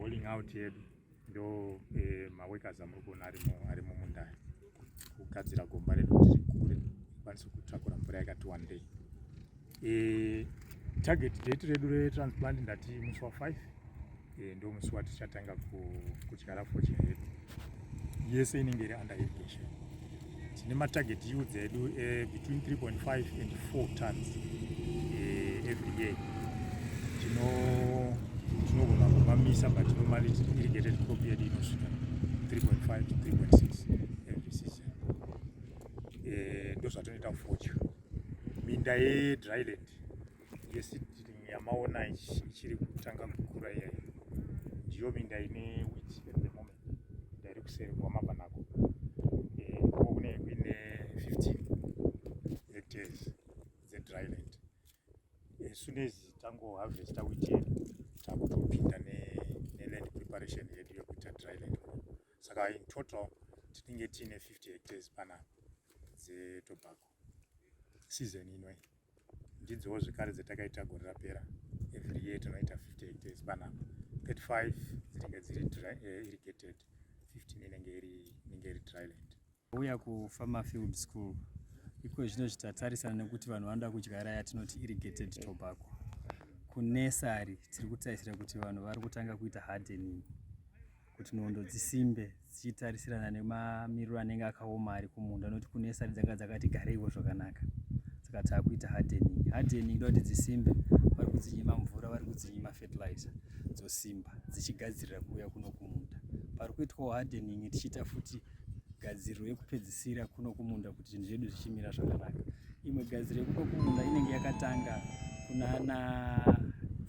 hauling out yedu ndo maworkers amuri kuona ari mumunda kugadzira gomba redu kuti rikure kwanise kutakura mvura yakati one day. Target date redu retransplant ndati musi wa5 ndo musi watichatanga kudyara fodya yedu yese inenge iri under irrigation. Tine matarget yields edu between 3.5 and 4 tons every year. Tinogona kumamisa but normally irrigated crop yedu inosvika 3.5 to 3.6 every season. Ndo zvatoita fodya. Minda yedryland yeseedling yamaona ichiri kutanga kukura iyayi ndiyo minda ine wheat at the moment. Minda iri kuseri kwamapanako kune 15 hectares dzedryland. As soon as tango harvesta wheat yedu takutopinda neland preparation yedu yokuita dryland. Saka in total tinenge tine 50 hectares panapa dzetobacco. Season inoi ndidzowo zvekare dzetakaita gore rapera. Every year tinoita 50 hectares panapa. 35 dzinenge dziri irrigated, 15 inenge iri dryland. Uya kufarmer field school iko zvino zvitatarisana nekuti vanhu vanoda kudyara yatinoti irrigated tobacco. Kunesari tiri kutarisira kuti vanhu vari kutanga kuita hardening kuti nhondo dzisimbe dzichitarisirana nemamiriro anenge akaoma ari kumunda, noti kunesari dzanga dzakati gareiwo zvakanaka. Saka taakuita hardening. Hardening ndokuti dzisimbe, vari kudzinyima mvura, vari kudzinyima fertilizer dzosimba dzichigadzirira kuuya kuno kumunda. Pari kuitwawo hardening tichiita futi gadziriro yekupedzisira kuno kumunda kuti zvinhu zvedu zvichimira zvakanaka. Imwe gadziriro yekuno kumunda inenge yakatanga kunana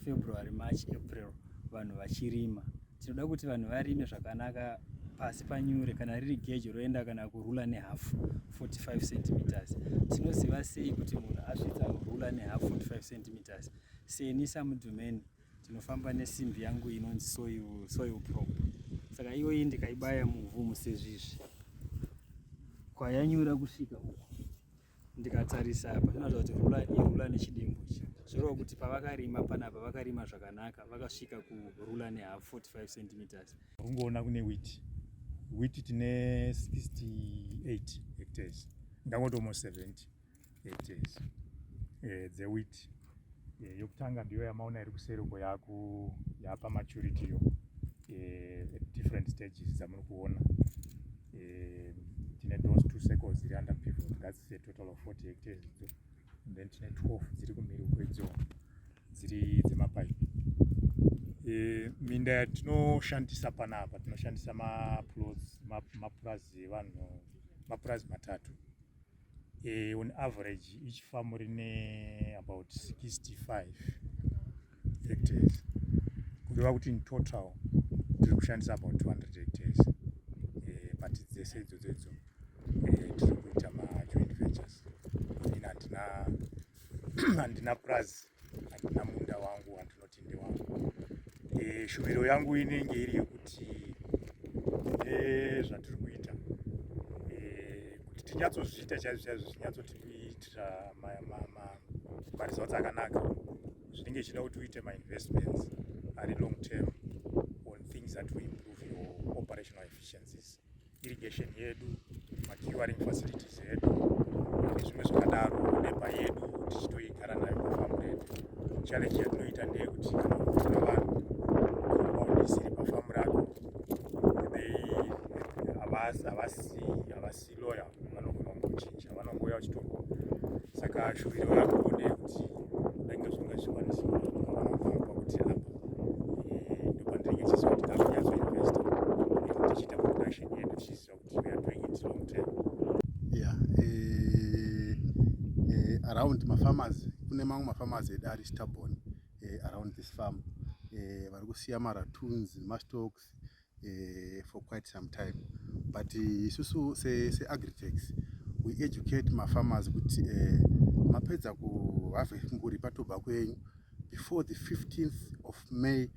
February, March, April vanhu vachirima. Tinoda kuti vanhu varime zvakanaka pasi panyure, kana riri geji roenda kana kurula nehafu 45 centimeters. Tinoziva sei kuti munhu asvitsa rula nehafu 45 centimeters? Seni samudhumeni tinofamba nesimbi yangu inonzi soil probe. Saka iyoyi ndikaibaya muvhu sezvizvi kwayanyura kusvika uko ndikatarisa apa zvinoratidza kuti rula irula nechidimbu ichi. Zvoreva kuti pavakarima panapa vakarima zvakanaka, vakasvika kurula nehafu 45 centimeters. Ungoona kune wheat tine 68 hectares, ndangoti almost 70 hectares dzewheat. Yokutanga ndiyo yamaona iri kuseri uko yapa maturity yo at different stages dzamuri kuona. Tine those 2 circles dziri under pivot, that's a total of 40 hectares. And then tine 12 dziri kumhiri uko idzo dziri dzemapaipi. Minda yatinoshandisa panapa tinoshandisa mapurazi evanhu, mapurazi matatu. On average each farm rine about 65 hectares. Kureva kuti in total tiri kushandisa about 200 hectares. But dzese idzodzo tiri kuita joint ventures. Ini handina purazi, handina munda wangu wandinoti ndewangu. Shumiro yangu inenge iri yekuti zvatiri kuita kuti tinyatsozviita chaizvo zvinyatsotiitira maresults akanaka, zvinenge zvichida kuti uite ma-investments ari long term on things that will improve your operational efficiencies. Irrigation yedu, ma-curing facilities yedu, nezvimwe zvakadaro, nepa yedu tichitoigara nayo pafamu redu. Challenge yatinoita ndeyekuti kana kufuna vanhu isiri pafamu rako havasi loyal, vanogona kungocinja, vanongouya vachitorwa. Saka shuviro yako ndeyekuti dange zvonge zvikwaniswa vanobva kuti apa ndopandinenge chiziva kuti takunyatsoinvesta tichiita production yedu tichiziva kuti we are doing it long term. Around mafarmers kune mamwe mafarmers edu ari stubborn around this farm. Vari kusiya maratuns, mastocks for quite some time. But isusu seAgritex we educate mafarmers kuti mapedza kuhave nguri patobacco yenyu before the 15th of May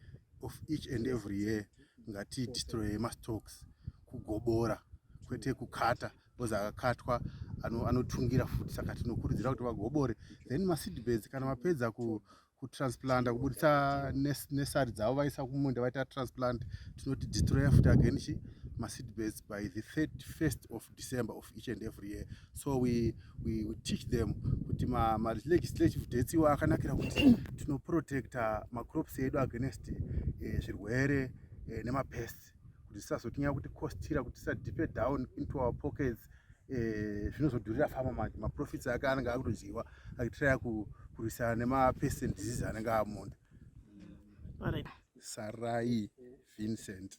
of each and every year ngati destroy mastocks, kugobora kwete kukata, because akakatwa anotungira futi. Saka tinokurudzira kuti vagobore, then maseed beds kana mapedza kutransplant kubudisa nesari dzavo vaisa kumunda vaita transplant tinoti destroy futi again seed beds by the 31st of December of each and every year. So we teach them kuti legislative dates iwa akanakira kuti tinoprotecta macrops edu against zvirwere nemapests kuti tisazotinya kuti costira kuti tisadip down into our pockets. Zvinozodhurira fama maprofits ake anenge akutodyiwa akitraya kurwisana nemapests and diseases anenge amunda. Sarai Vincent.